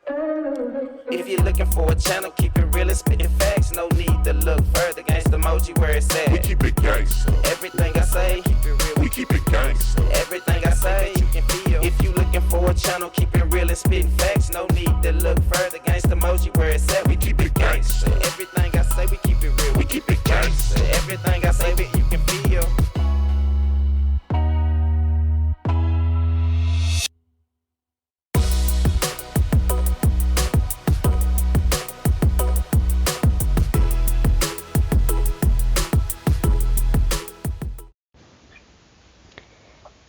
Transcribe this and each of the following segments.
If you're looking for a channel, keep it real and spitting facts. No need to look further. Gangsta emoji where it's at. We keep it gangsta. Everything I say, keep it real. We keep it gangsta. Everything I say, you can feel. If you looking for a channel, keep it real and spitting facts. No need to look further. Gangsta emoji where it's at. We keep it gangsta. Everything I say, we keep it real. We keep it gangsta. Everything I say, you can feel.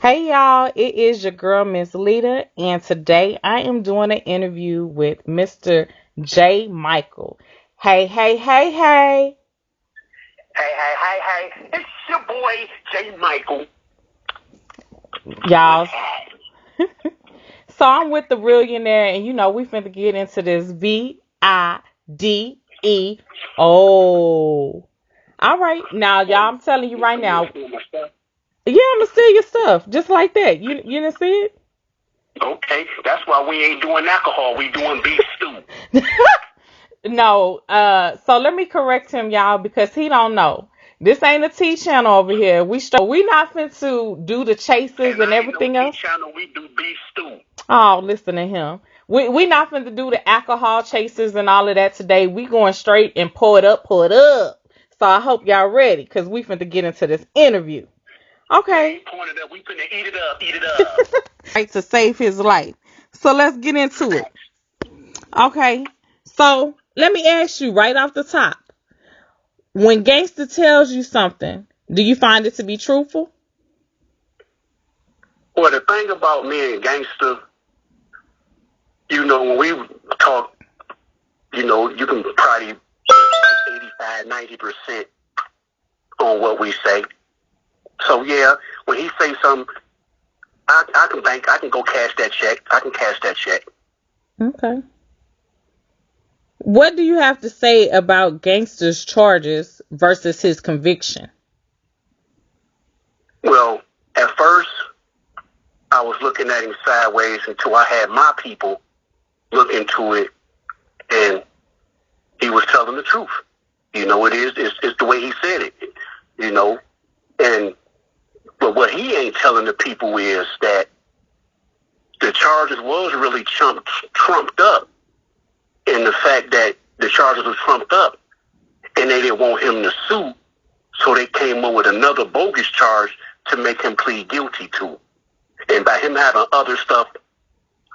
Hey y'all, it is your girl Miss Lita, and today I am doing an interview with Mr. J. Michael. Hey. Hey. It's your boy, J. Michael. Y'all. So I'm with the Reallionaire, and you know we finna get into this VIDEO. All right, now y'all, I'm telling you right now. Yeah, I'ma steal your stuff just like that. You didn't see it? Okay, that's why we ain't doing alcohol. We doing beef stew. No, so let me correct him, y'all, because he don't know. This ain't a T channel over here. We not finna to do the chases and everything else. Channel, we do beef stew. Oh, listen to him. We not finna do the alcohol chases and all of that today. We going straight and pour it up. So I hope y'all ready, because we finna get into this interview. Okay. We finna eat it up. Right, to save his life. So let's get into it. Okay. So let me ask you right off the top. When gangster tells you something, do you find it to be truthful? Well, the thing about me and gangster, you know, when we talk, you know, you can probably put like 85-90% on what we say. So yeah, when he say something, I can go cash that check. I can cash that check. Okay. What do you have to say about gangster's charges versus his conviction? Well, at first, I was looking at him sideways until I had my people look into it, and he was telling the truth. You know, it's the way he said it, you know. But what he ain't telling the people is that the charges was really trumped up, in the fact that the charges was trumped up and they didn't want him to sue, so they came up with another bogus charge to make him plead guilty to. And by him having other stuff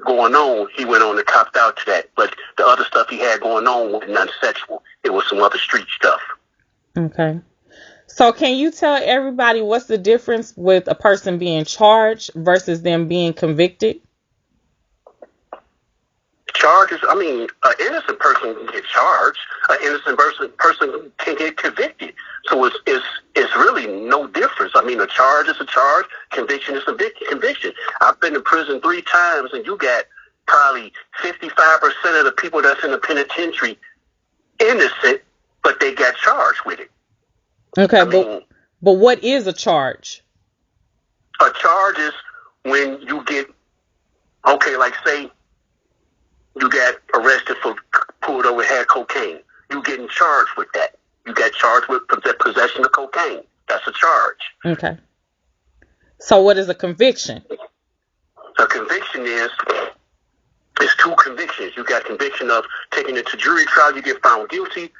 going on, he went on and copped out to that. But the other stuff he had going on was not sexual. It was some other street stuff. Okay. So can you tell everybody what's the difference with a person being charged versus them being convicted? Charges, I mean, an innocent person can get charged. An innocent person can get convicted. So it's really no difference. I mean, a charge is a charge. Conviction is a conviction. I've been to prison 3 times, and you got probably 55% of the people that's in the penitentiary innocent, but they got charged with it. Okay, but what is a charge? A charge is when you get, okay, like say you got arrested for pulled over had cocaine. You getting charged with that. You got charged with possession of cocaine. That's a charge. Okay. So what is a conviction? A conviction is 2 convictions. You got conviction of taking it to jury trial. You get found guilty.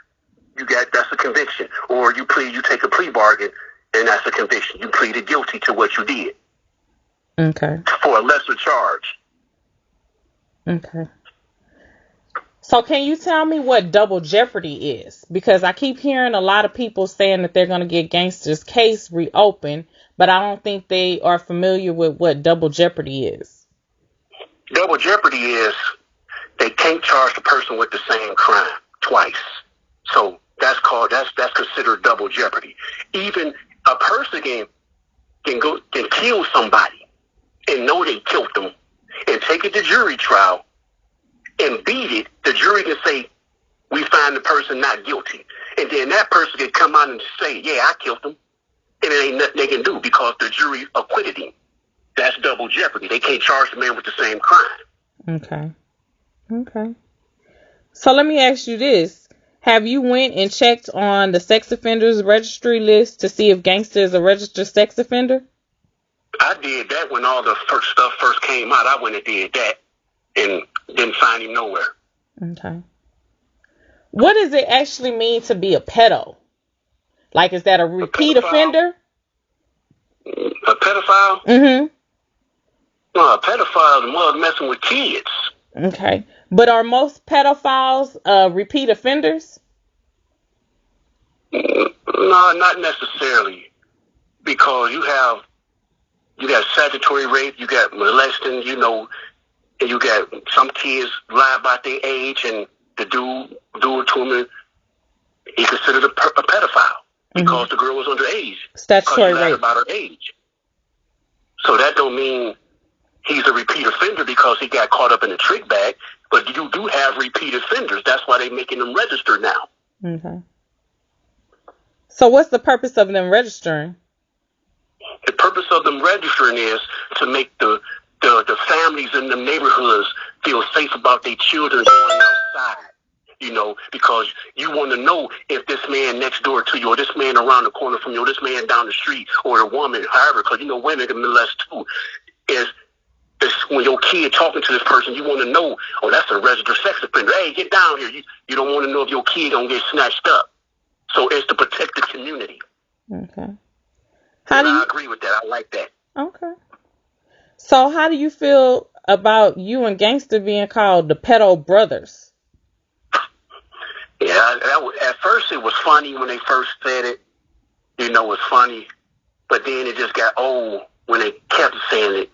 That's a conviction. Or you take a plea bargain, and that's a conviction. You pleaded guilty to what you did. Okay. For a lesser charge. Okay. So can you tell me what double jeopardy is? Because I keep hearing a lot of people saying that they're going to get gangster's case reopened, but I don't think they are familiar with what double jeopardy is. Double jeopardy is they can't charge the person with the same crime twice. So that's considered double jeopardy. Even a person can kill somebody and know they killed them and take it to jury trial and beat it. The jury can say, we find the person not guilty. And then that person can come out and say, yeah, I killed him. And it ain't nothing they can do because the jury acquitted him. That's double jeopardy. They can't charge the man with the same crime. Okay. Okay. So let me ask you this. Have you went and checked on the sex offenders registry list to see if Gangster is a registered sex offender? I did that when all the stuff first came out. I went and did that and didn't find him nowhere. Okay. What does it actually mean to be a pedo? Like, is that a repeat offender? A pedophile? Mm-hmm. No, a pedophile is messing with kids. Okay. But are most pedophiles repeat offenders? No, not necessarily. Because you got statutory rape, you got molesting, and you got some kids lie about their age, and the dude do it to them, and he considered a pedophile because the girl was underage. Statutory because she lied rape. about her age. So that don't mean he's a repeat offender because he got caught up in a trick bag, but you do have repeat offenders. That's why they're making them register now. Okay. So what's the purpose of them registering? The purpose of them registering is to make the families in the neighborhoods feel safe about their children going outside. Because you want to know if this man next door to you, or this man around the corner from you, or this man down the street, or the woman, however, because women can molest too, is when your kid talking to this person, you want to know, oh, that's a registered sex offender. Hey, get down here. You don't want to know if your kid gonna get snatched up. So it's to protect the community. Okay. I agree with that. I like that. Okay. So how do you feel about you and Gangster being called the pedo brothers? Yeah, at first it was funny when they first said it. It was funny. But then it just got old when they kept saying it.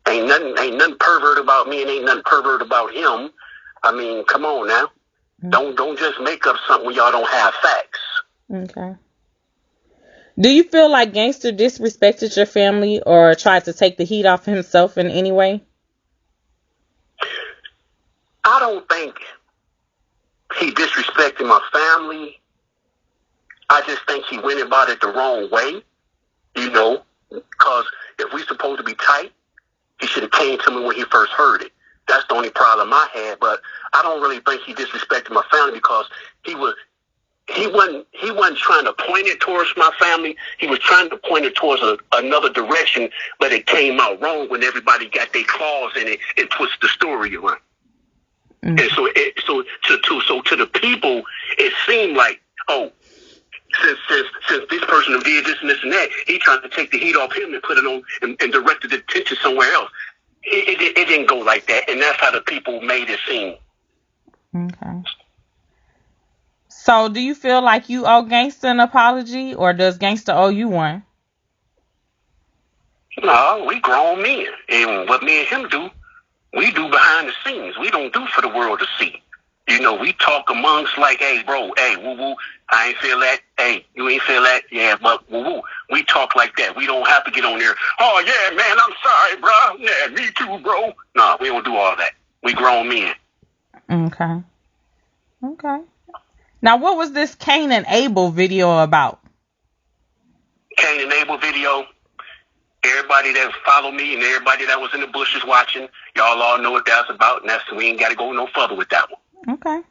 Ain't nothing pervert about me and ain't nothing pervert about him. I mean, come on now. Don't just make up something when y'all don't have facts. Okay. Do you feel like Gangster disrespected your family or tried to take the heat off himself in any way? I don't think he disrespected my family. I just think he went about it the wrong way, because if we supposed to be tight, he should have came to me when he first heard it. That's the only problem I had, but I don't really think he disrespected my family because he wasn't trying to point it towards my family. He was trying to point it towards another direction, but it came out wrong when everybody got their claws in it and twisted the story around. And so to the people, it seemed like, oh, since this person did this and this and that, he tried to take the heat off him and put it on and directed the attention somewhere else. It didn't go like that, and that's how the people made it seem. Okay. So do you feel like you owe Gangster an apology, or does Gangster owe you one? No, we grown men, and what me and him do, we do behind the scenes. We don't do for the world to see. We talk amongst like, hey, bro, hey, woo-woo, I ain't feel that. Hey, you ain't feel that? Yeah, but woo-woo. We talk like that. We don't have to get on there. Oh, yeah, man, I'm sorry, bro. Yeah, me too, bro. No, we don't do all that. We grown men. Okay. Now, what was this Cain and Abel video about? Cain and Abel video, everybody that followed me and everybody that was in the bushes watching, y'all all know what that's about, and we ain't got to go no further with that one. Okay.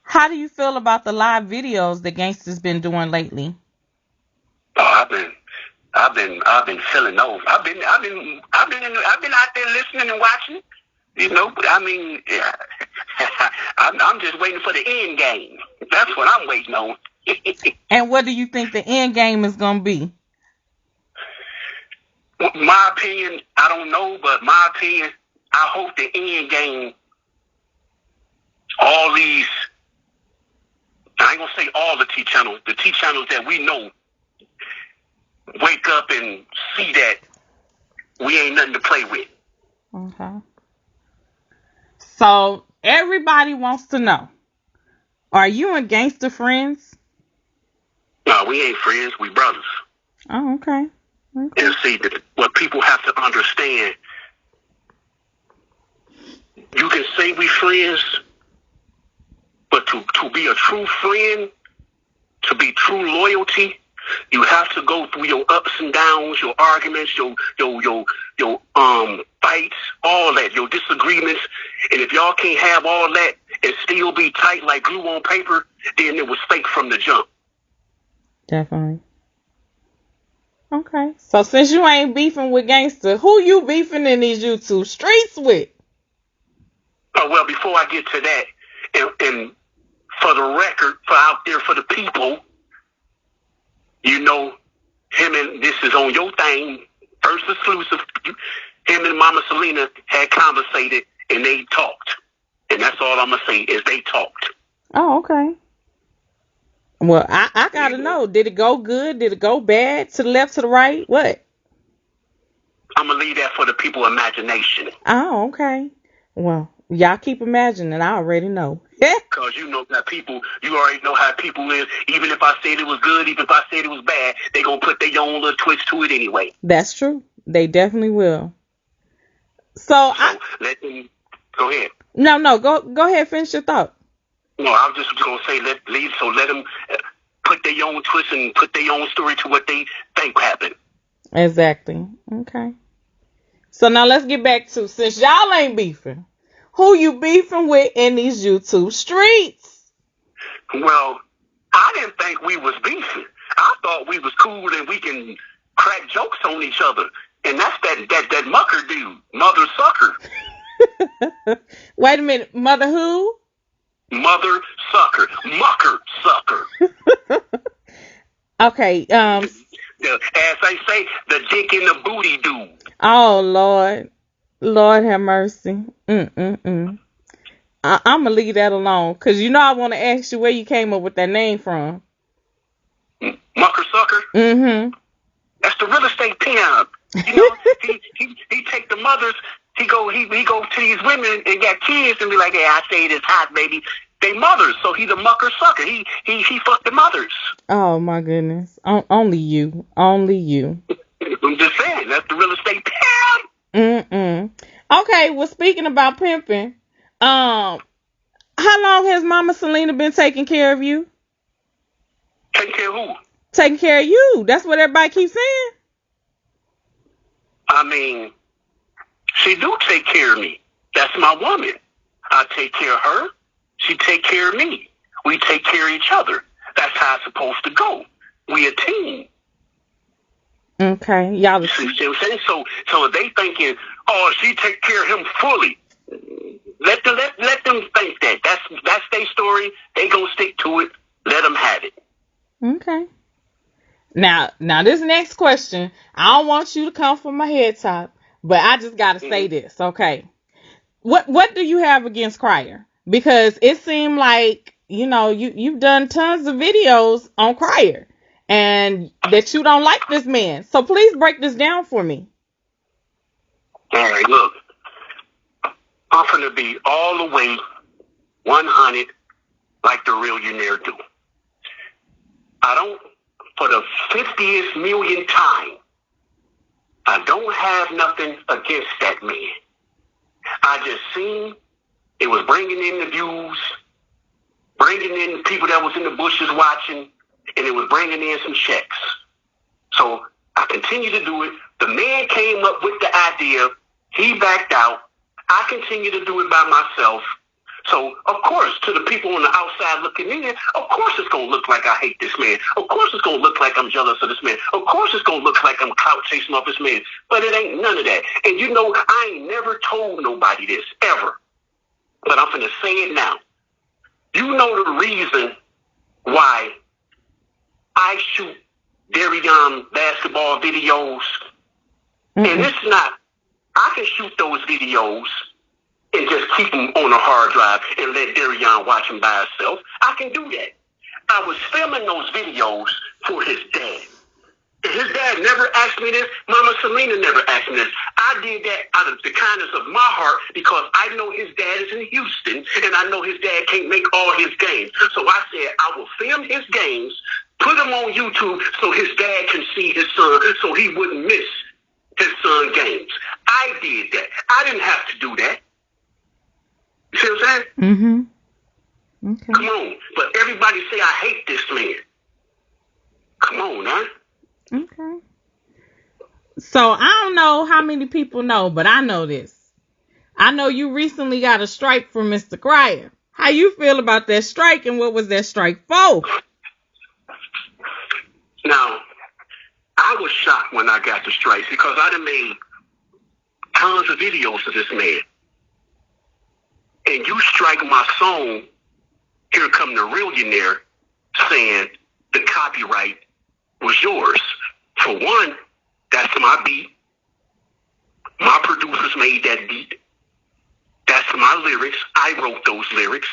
How do you feel about the live videos that Gangster's been doing lately? Oh, I've been feeling those. I've been out there listening and watching. But I mean, yeah, I'm just waiting for the end game. That's what I'm waiting on. And what do you think the end game is gonna be? My opinion, I don't know, but my opinion, I hope the end game, all these, I ain't gonna say all the T channels that we know, wake up and see that we ain't nothing to play with. Okay. So everybody wants to know, are you and Gangster friends? No, we ain't friends, we brothers. Oh, okay. And see, what people have to understand, you can say we friends, but to be a true friend, to be true loyalty, You have to go through your ups and downs, your arguments, your fights, all that, your disagreements. And if y'all can't have all that and still be tight like glue on paper, then it was fake from the jump. Definitely. Okay. So since you ain't beefing with gangster, who you beefing in these YouTube streets with? Oh, well, before I get to that, and for the record, for out there for the people, you know, him and this is on your thing, first exclusive. Him and Mama Selena had conversated and they talked, and that's all I'm gonna say is they talked. Oh, okay. Well, I gotta know. Did it go good? Did it go bad? To the left, to the right? What? I'm gonna leave that for the people's imagination. Oh, okay. Well, y'all keep imagining. I already know. Because you know that people, you already know how people is. Even if I said it was good, even if I said it was bad, they gonna put their own little twist to it anyway. That's true. They definitely will. So let them go ahead. No, go ahead. Finish your thought. No, I was just gonna say let them put their own twist and put their own story to what they think happened. Exactly. Okay. So now let's get back to, since y'all ain't beefing, who you beefing with in these YouTube streets? Well, I didn't think we was beefing. I thought we was cool and we can crack jokes on each other. And that's that mucker dude, Mother Sucker. Wait a minute, Mother who? Mother Sucker, Mucker Sucker. Okay. As they say, the dick in the booty dude. Oh Lord have mercy. I'm gonna leave that alone, cause you know I want to ask you where you came up with that name from. Mucker Sucker. Mm-hmm. That's the real estate pimp. You know, he take the mothers. He go to these women and got kids and be like, hey, I say this hot, baby. They mothers, so he the mucker sucker. He fucked the mothers. Oh my goodness. Only you. I'm just saying, that's the real estate pimp. Okay, well, speaking about pimping, how long has Mama Selena been taking care of you? Taking care of who? Taking care of you. That's what everybody keeps saying. I mean, she do take care of me. That's my woman. I take care of her. She take care of me. We take care of each other. That's how it's supposed to go. We a team. Okay, y'all. You see what I'm saying? So if they thinking, oh, she take care of him fully. Let them think that. That's their story. They gonna stick to it. Let them have it. Okay. Now this next question, I don't want you to come from my head top, but I just gotta say this, okay? What do you have against Crier? Because it seemed like, you know, you've done tons of videos on Crier and that you don't like this man. So please break this down for me. All right, look. I'm gonna be all the way 100 like the Reallionaire do. I don't, for the 50th millionth time, I don't have nothing against that man. I just seen it was bringing in the views, bringing in people that was in the bushes watching, and it was bringing in some checks. So I continue to do it. The man came up with the idea. He backed out. I continue to do it by myself. So, of course, to the people on the outside looking in, of course it's going to look like I hate this man. Of course it's going to look like I'm jealous of this man. Of course it's going to look like I'm clout chasing off this man. But it ain't none of that. And you know, I ain't never told nobody this, ever. But I'm finna say it now. You know the reason why I shoot Darion basketball videos? And it's not, I can shoot those videos and just keep them on a hard drive and let Darion watch them by himself. I can do that. I was filming those videos for his dad. And his dad never asked me this. Mama Selena never asked me this. I did that out of the kindness of my heart because I know his dad is in Houston and I know his dad can't make all his games. So I said I will film his games, put them on YouTube so his dad can see his son so he wouldn't miss his son's games. I did that. I didn't have to do that. You see what I'm saying? Mm-hmm. Okay. Come on. But everybody say I hate this man. Come on, now. Okay. So I don't know how many people know, but I know this. I know you recently got a strike from Mr. Crier. How you feel about that strike, and what was that strike for? Now, I was shocked when I got the strikes because I done made tons of videos of this man. And you strike my song, here come the Reallionaire, saying the copyright was yours. For one, that's my beat. My producers made that beat. That's my lyrics. I wrote those lyrics.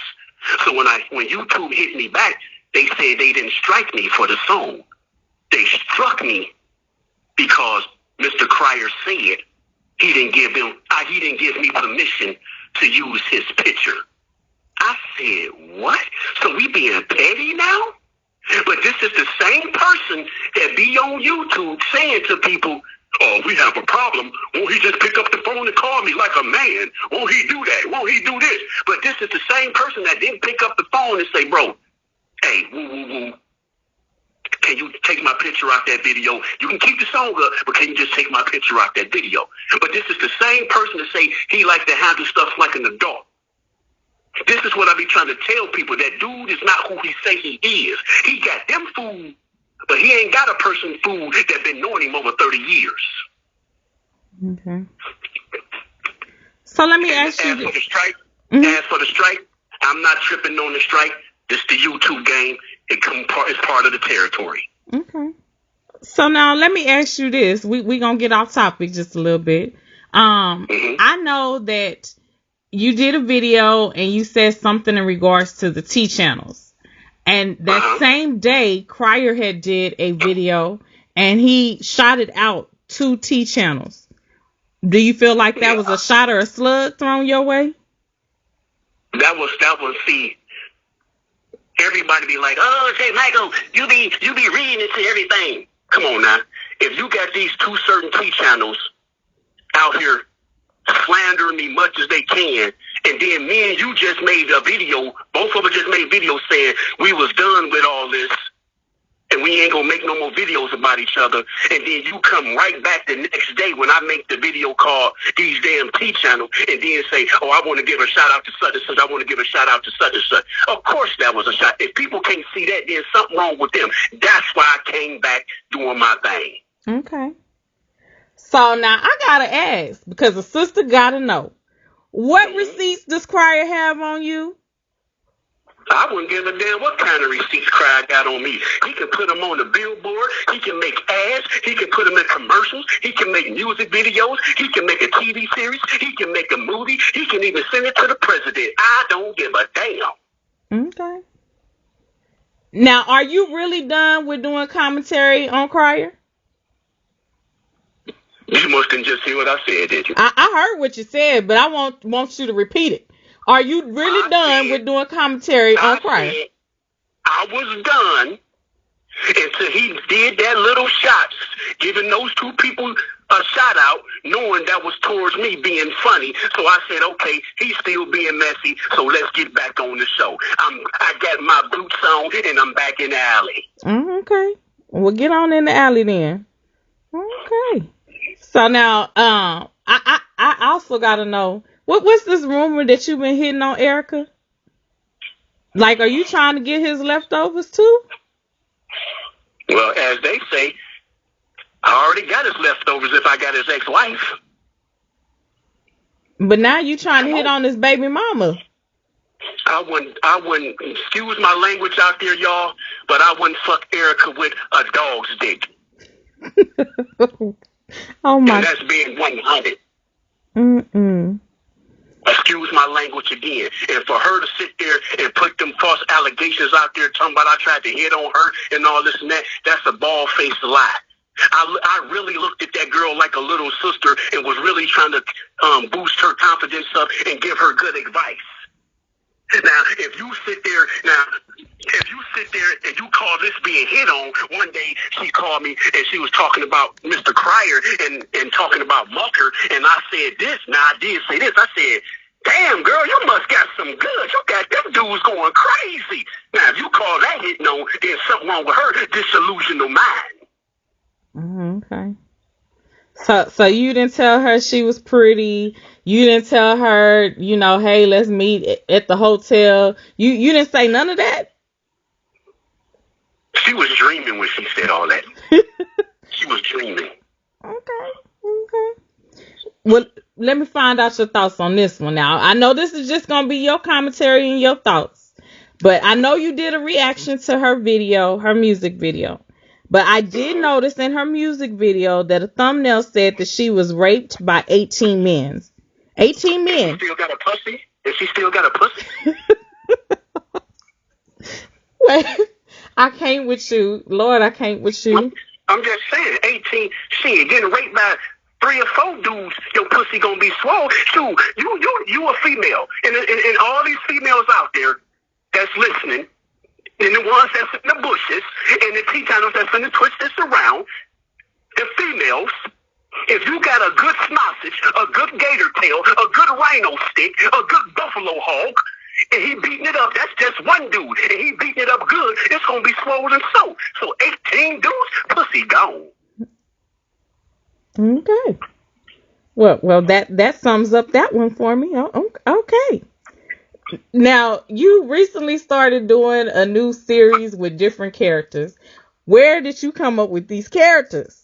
So when YouTube hit me back, they said they didn't strike me for the song. They struck me because Mr. Crier said he didn't give me permission to use his picture. I said, what? So we being petty now? But this is the same person that be on YouTube saying to people, oh, we have a problem. Won't he just pick up the phone and call me like a man? Won't he do that? Won't he do this? But this is the same person that didn't pick up the phone and say, bro, hey, woo. Can you take my picture off that video? You can keep the song up, but can you just take my picture off that video? But this is the same person to say he likes to handle stuff like an adult. This is what I be trying to tell people. That dude is not who he say he is. He got them food, but he ain't got a person food that been knowing him over 30 years. Okay. So let me ask you this. As for the strike, I'm not tripping on the strike. This the YouTube game. It's part of the territory. Okay. So now let me ask you this. We gonna get off topic just a little bit. I know that you did a video and you said something in regards to the T channels. And that same day, Crier had did a video and he shouted out 2 T channels. Do you feel like that was a shot or a slug thrown your way? That was see. Everybody be like, oh, J. Michael, you be reading into everything. Come on now. If you got these 2 certain T channels out here slandering me much as they can, and then me and you just made a video, both of us just made videos saying we was done with all this, and we ain't gonna make no more videos about each other, and then you come right back the next day when I make the video called These Damn T Channel, and then say, oh, I want to give a shout out to such and such, I want to give a shout out to such and such. Of course that was a shot. If people can't see that, there's something wrong with them. That's why I came back doing my thing. Okay. So now I gotta ask, because the sister gotta know, what receipts does Crier have on you? I wouldn't give a damn what kind of receipts Crier got on me. He can put them on the billboard. He can make ads. He can put them in commercials. He can make music videos. He can make a TV series. He can make a movie. He can even send it to the president. I don't give a damn. Okay. Now, are you really done with doing commentary on Crier? You must didn't just hear what I said, did you? I heard what you said, but I want you to repeat it. Are you really done with doing commentary on Crier? I was done until he did that little shots, giving those 2 people a shout out, knowing that was towards me being funny. So I said, okay, he's still being messy, so let's get back on the show. I got my boots on and I'm back in the alley. Okay. Well, get on in the alley then. Okay. So now, I also gotta know, what's this rumor that you've been hitting on Erica? Like, are you trying to get his leftovers too? Well, as they say, I already got his leftovers if I got his ex-wife. But now you trying to hit on his baby mama. I wouldn't, excuse my language out there, y'all, but I wouldn't fuck Erica with a dog's dick. Oh my. And that's being 100. Excuse my language again. And for her to sit there and put them false allegations out there talking about I tried to hit on her and all this and that, that's a bald-faced lie. I really looked at that girl like a little sister and was really trying to boost her confidence up and give her good advice. Now, if you sit there and you call this being hit on, one day she called me and she was talking about Mr. Crier and talking about Mucker, and I said this. Now, I did say this. I said, damn, girl, you must got some good. You got them dudes going crazy. Now, if you call that hitting on, There's something wrong with her disillusional mind. Okay. So you didn't tell her she was pretty. You didn't tell her, hey, let's meet at the hotel. You didn't say none of that? She was dreaming when she said all that. She was dreaming. Okay. Well, let me find out your thoughts on this one now. I know this is just going to be your commentary and your thoughts. But I know you did a reaction to her video, her music video. But I did notice in her music video that a thumbnail said that she was raped by 18 men. 18 men. Is she still got a pussy? Is she still got a pussy? Wait, I can't with you. Lord, I can't with you. I'm just saying, 18, shit, getting raped by 3 or 4 dudes, your pussy gonna be swole. Shoot, you a female. And all these females out there that's listening, and the ones that's in the bushes, and the T-channels that's finna twist this around, the females, if you got a good sausage, a good gator tail, a good rhino stick, a good buffalo hog, and he beating it up, that's just one dude, and he beating it up good, it's gonna be swollen so 18 dudes, pussy gone. Okay. Well, that sums up that one for me. Okay. Now, you recently started doing a new series with different characters. Where did you come up with these characters?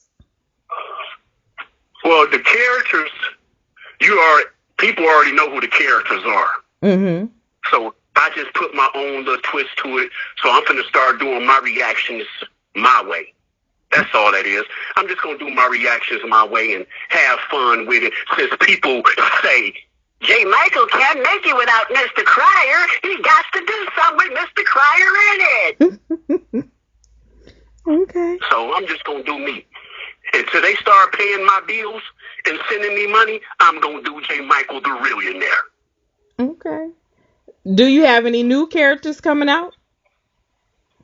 Well, the characters, people already know who the characters are. Mm-hmm. So I just put my own little twist to it. So I'm going to start doing my reactions my way. That's all that is. I'm just going to do my reactions my way and have fun with it. Since people say, J. Michael can't make it without Mr. Crier. He got to do something with Mr. Crier in it. Okay. So I'm just going to do me. Until they start paying my bills and sending me money, I'm going to do J. Michael the Reallionaire. Okay. Do you have any new characters coming out?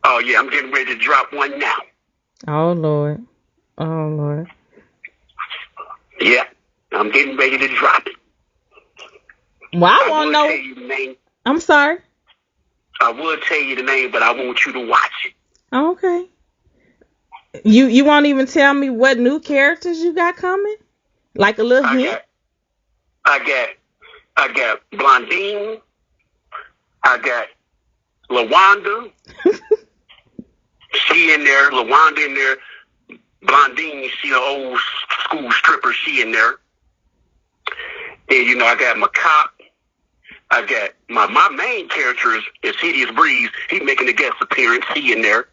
Oh, yeah, I'm getting ready to drop one now. Oh, Lord. Yeah, I'm getting ready to drop it. Well, I want to know. Tell you the name. I'm sorry. I would tell you the name, but I want you to watch it. Okay. You won't even tell me what new characters you got coming? Like a little hint? I got Blondine. I got LaWanda. She in there. LaWanda in there. Blondine, she an old school stripper. She in there. And, I got my cop. I got my main character is Hideous Breeze. He making a guest appearance. He in there.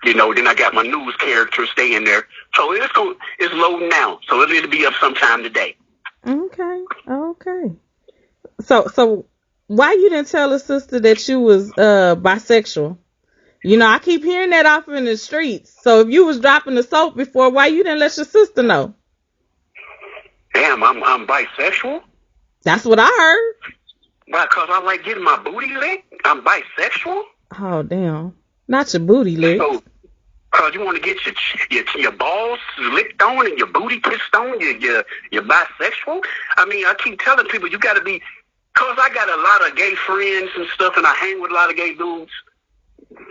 Then I got my news character stay in there. So it's loading now. So it'll be up sometime today. Okay. So why you didn't tell a sister that you was bisexual? I keep hearing that off in the streets. So if you was dropping the soap before, why you didn't let your sister know? Damn, I'm bisexual? That's what I heard. Why, because I like getting my booty licked? I'm bisexual? Oh, damn. Not your booty licked. So, because you want to get your balls licked on and your booty kissed on, you're bisexual? I mean, I keep telling people you got to be, because I got a lot of gay friends and stuff, and I hang with a lot of gay dudes,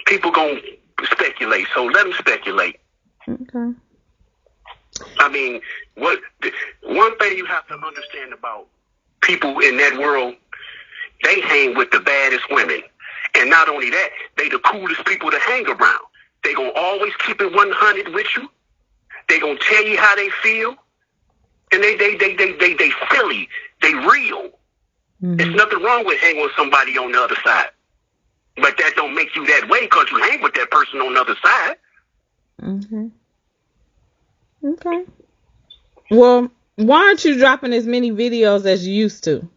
people going to speculate. So let them speculate. Okay. I mean, one thing you have to understand about people in that world, they hang with the baddest women. And not only that, they the coolest people to hang around. They gonna always keep it 100 with you. They gonna tell you how they feel. And they silly. They real. Mm-hmm. There's nothing wrong with hanging with somebody on the other side. But that don't make you that way because you hang with that person on the other side. Mm-hmm. Okay. Well, why aren't you dropping as many videos as you used to?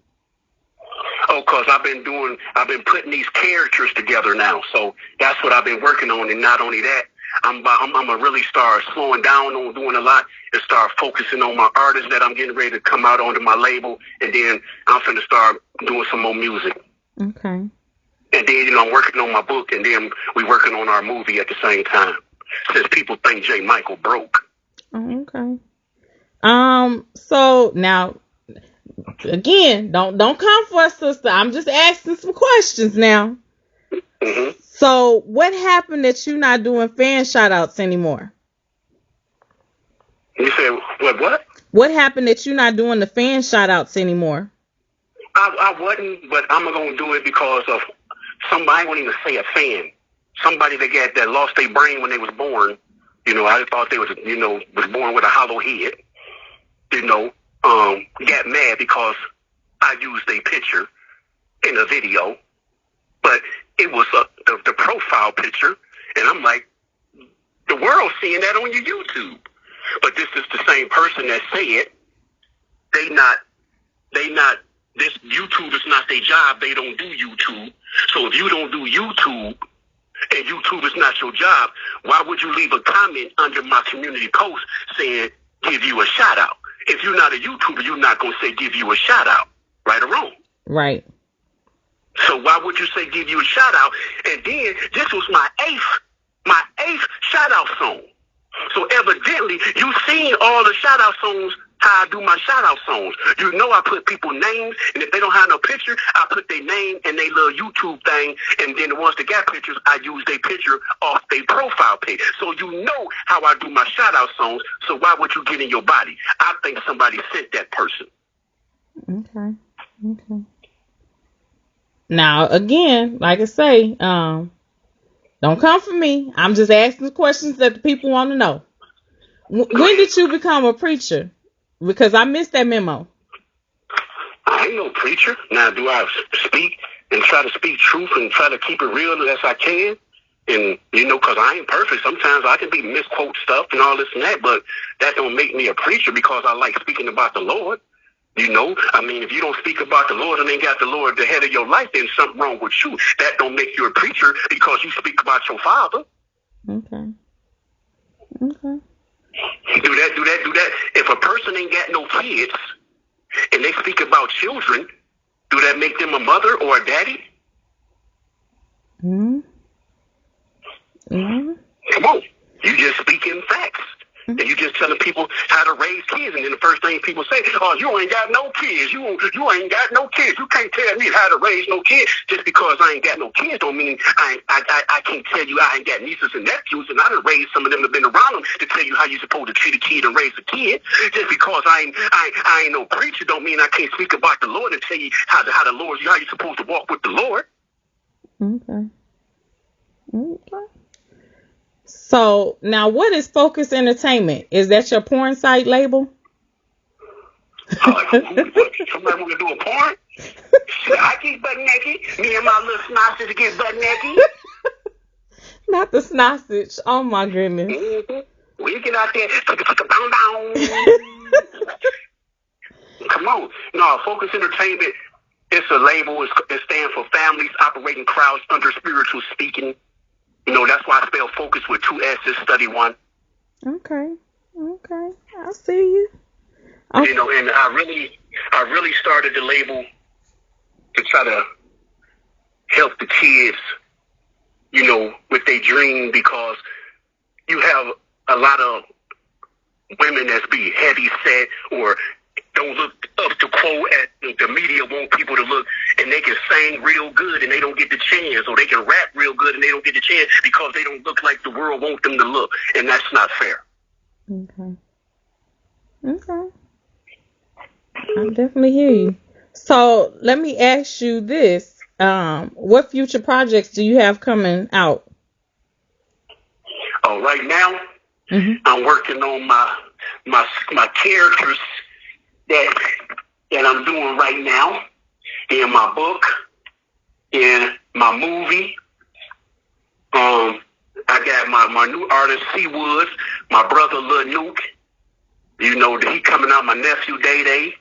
Oh, because I've been putting these characters together now. So that's what I've been working on. And not only that, I'm going to really start slowing down on doing a lot and start focusing on my artists that I'm getting ready to come out onto my label. And then I'm finna start doing some more music. Okay. And then, I'm working on my book, and then we working on our movie at the same time. Since people think J. Michael broke. Oh, okay. So now, again, don't come for us, sister. I'm just asking some questions now. Mm-hmm. So what happened that you're not doing fan shout outs anymore? You said what? What happened that you're not doing the fan shout outs anymore? I wasn't, but I'm gonna do it because of somebody. I won't even say a fan. Somebody that lost their brain when they was born. I thought they was was born with a hollow head. Got mad because I used a picture in a video, but it was the profile picture, and I'm like, the world's seeing that on your YouTube. But this is the same person that said they not. This YouTube is not their job. They don't do YouTube. So if you don't do YouTube and YouTube is not your job, why would you leave a comment under my community post saying give you a shout out? If you're not a YouTuber, you're not going to say give you a shout out, right or wrong? Right. So why would you say give you a shout out? And then this was my eighth shout out song. So evidently you seen all the shout out songs. How I do my shout out songs. I put people names, and if they don't have no picture, I put their name and their little YouTube thing, and then the ones that got pictures, I use their picture off their profile page. So you know how I do my shout out songs, so why would you get in your body? I think somebody sent that person. Okay. Now, again, like I say, don't come for me. I'm just asking questions that the people want to know. When did you become a preacher? Because I missed that memo. I ain't no preacher. Now, do I speak and try to speak truth and try to keep it real as I can? And, because I ain't perfect. Sometimes I can be misquote stuff and all this and that, but that don't make me a preacher because I like speaking about the Lord. If you don't speak about the Lord and ain't got the Lord the head of your life, then something wrong with you. That don't make you a preacher because you speak about your Father. Okay. Do that. If a person ain't got no kids and they speak about children, do that make them a mother or a daddy? Mm-hmm. Come on. You just speaking facts. And you just telling people how to raise kids. And then the first thing people say, oh, you ain't got no kids. You ain't got no kids. You can't tell me how to raise no kids. Just because I ain't got no kids don't mean I can't tell you I ain't got nieces and nephews. And I done raised some of them that have been around them to tell you how you're supposed to treat a kid and raise a kid. Just because I ain't no preacher don't mean I can't speak about the Lord and tell you how you're supposed to walk with the Lord. Okay. So now, what is Focus Entertainment? Is that your porn site label? Somebody want to do a porn? I get butt naked. Me and my little snossage get butt naked. Not the snossage. Oh my goodness. Mm-hmm. We get out there. Come on. No, Focus Entertainment. It's a label. It stands for Families Operating Crowds Under Spiritual Speaking. That's why I spell focus with 2 S's, study one. Okay. I see you. Okay. And I really started the label to try to help the kids, with their dream, because you have a lot of women that's be heavy set or don't look up to quote at the media want people to look, and they can sing real good and they don't get the chance, or they can rap real good and they don't get the chance because they don't look like the world wants them to look, and that's not fair. Okay. I definitely hear you. So let me ask you this: what future projects do you have coming out? Oh, right now, I'm working on my characters that I'm doing right now in my book, in my movie. I got my new artist, Seawoods, my brother, Lil Nuke. He coming out, my nephew, Day Day.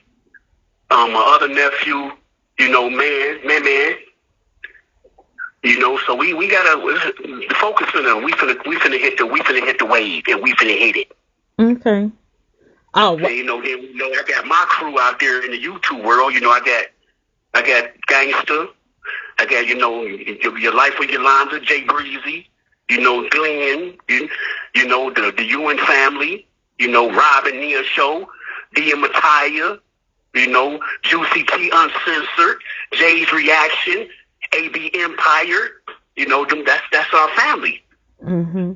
My other nephew, Man. So we gotta focus on them. We finna hit the wave, and we finna hit it. Okay. Oh, and, I got my crew out there in the YouTube world. I got Gangsta. I got your Life with Yolanda, Jay Breezy. Glenn. The Ewan family. Rob and Nia Show, Dia Mattia. Juicy T Uncensored, Jay's Reaction, AB Empire. That's our family. Mm-hmm.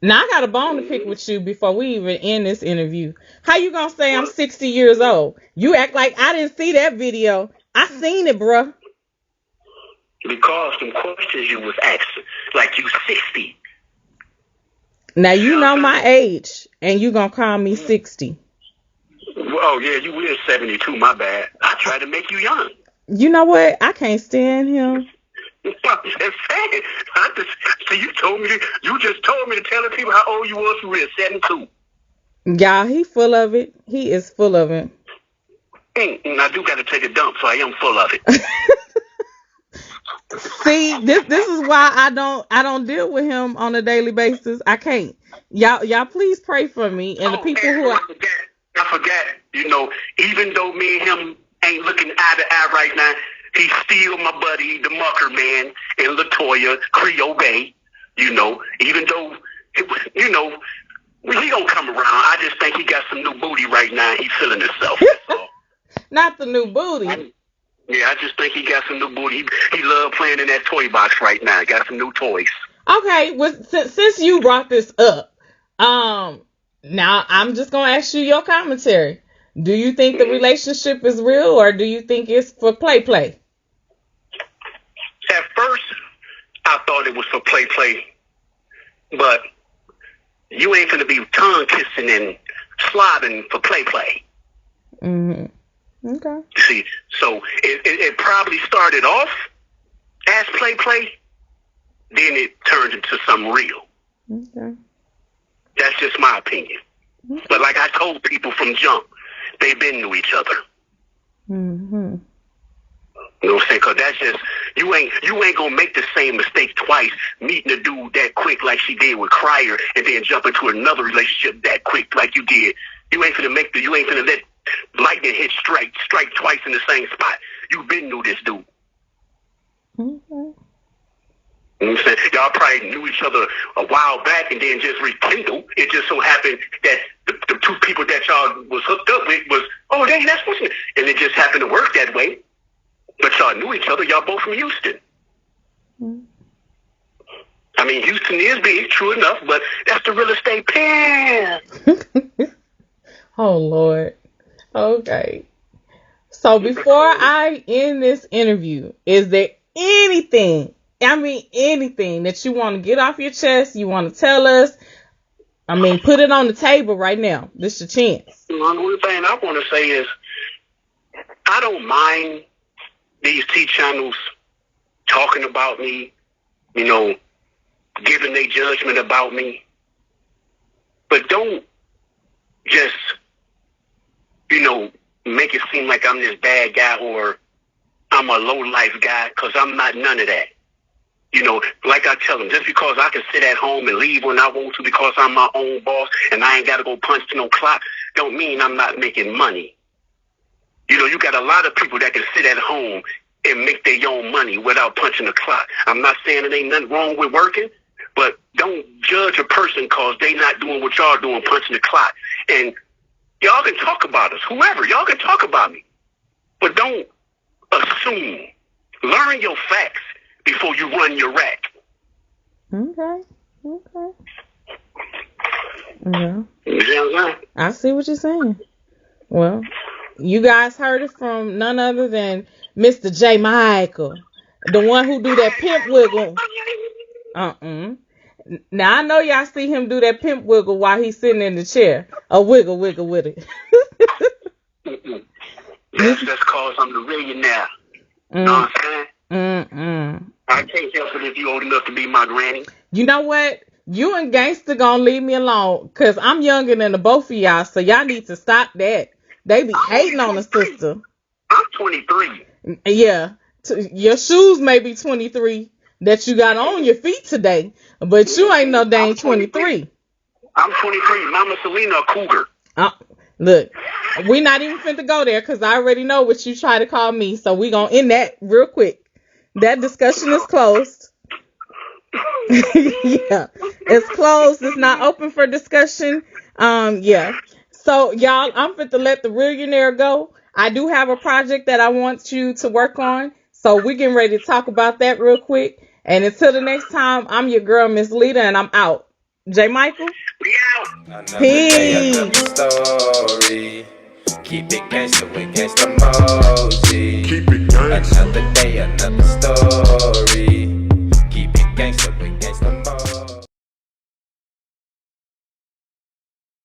Now I got a bone to pick with you before we even end this interview. How you gonna say I'm 60 years old? You act like I didn't see that video. I seen it, bruh. Because some questions you was asking, like you 60. Now you know my age, and you gonna call me 60. Oh yeah, you is 72. My bad. I tried to make you young. You know what? I can't stand him. I'm just saying. You just told me to tell the people how old you was for real. 72. Y'all, he full of it. He is full of it. And I do got to take a dump, so I am full of it. See, this is why I don't deal with him on a daily basis. I can't. Y'all please pray for me and the people who are. I forgot. Even though me and him ain't looking eye to eye right now, he's still my buddy, the Mucker Man, and Latoya, Crier Bay. Even though, he gonna come around. I just think he got some new booty right now. He's feeling himself. Not the new booty. Yeah, I just think he got some new booty. He love playing in that toy box right now. Got some new toys. Okay, well, since you brought this up, now I'm just gonna ask you your commentary. Do you think the relationship is real, or do you think it's for play? At first, I thought it was for play, but you ain't gonna be tongue kissing and slobbing for play. Mm-hmm. Okay. See, so it probably started off as play, then it turned into something real. Okay. That's just my opinion. Okay. But like I told people from jump, they've been to each other. Mm-hmm. You know what I'm saying? Because that's just, you ain't going to make the same mistake twice, meeting a dude that quick like she did with Crier, and then jump into another relationship that quick like you did. You ain't going to let lightning hit strike twice in the same spot. You've been knew this dude. Okay. You know what I'm saying? Y'all probably knew each other a while back and then just rekindled. It just so happened that the two people that y'all was hooked up with was, oh, dang, that's what's, and it just happened to work that way. But y'all knew each other. Y'all both from Houston. Mm-hmm. I mean, Houston is big, true enough, but that's the real estate pen. Oh, Lord. Okay. So before I end this interview, is there anything that you want to get off your chest, you want to tell us? Put it on the table right now. This is your chance. The only thing I want to say is I don't mind these T channels talking about me, giving their judgment about me. But don't just, make it seem like I'm this bad guy or I'm a low-life guy, because I'm not none of that. Like I tell them, just because I can sit at home and leave when I want to because I'm my own boss and I ain't got to go punch no clock, don't mean I'm not making money. You got a lot of people that can sit at home and make their own money without punching the clock. I'm not saying there ain't nothing wrong with working, but don't judge a person because they not doing what y'all doing, punching the clock. And y'all can talk about us, whoever. Y'all can talk about me. But don't assume. Learn your facts before you run your rack. Okay. Well, You see what I'm saying? I see what you're saying. Well, you guys heard it from none other than Mr. J. Michael, the one who do that pimp wiggle. Now, I know y'all see him do that pimp wiggle while he's sitting in the chair. A wiggle with it. That's because I'm the Reallionaire. You know what I'm saying? I can't help it if you old enough to be my granny. You know what? You and Gangsta gonna leave me alone, because I'm younger than the both of y'all, so y'all need to stop that. They be hating on the sister. I'm 23. Yeah. Your shoes may be 23 that you got on your feet today, but you ain't no dang 23. I'm 23. Mama Selena a cougar. Look, we not even finna go there because I already know what you try to call me, so we gonna end that real quick. That discussion is closed. Yeah, it's closed. It's not open for discussion. Yeah. So y'all, I'm fit to let the Reallionaire go. I do have a project that I want you to work on. So we're getting ready to talk about that real quick. And until the next time, I'm your girl, Miss Lita, and I'm out. J. Michael? We out. Another day, Peace. another story. Keep it gangster with gangsta emoji. Keep it gangsta. Another day, another story.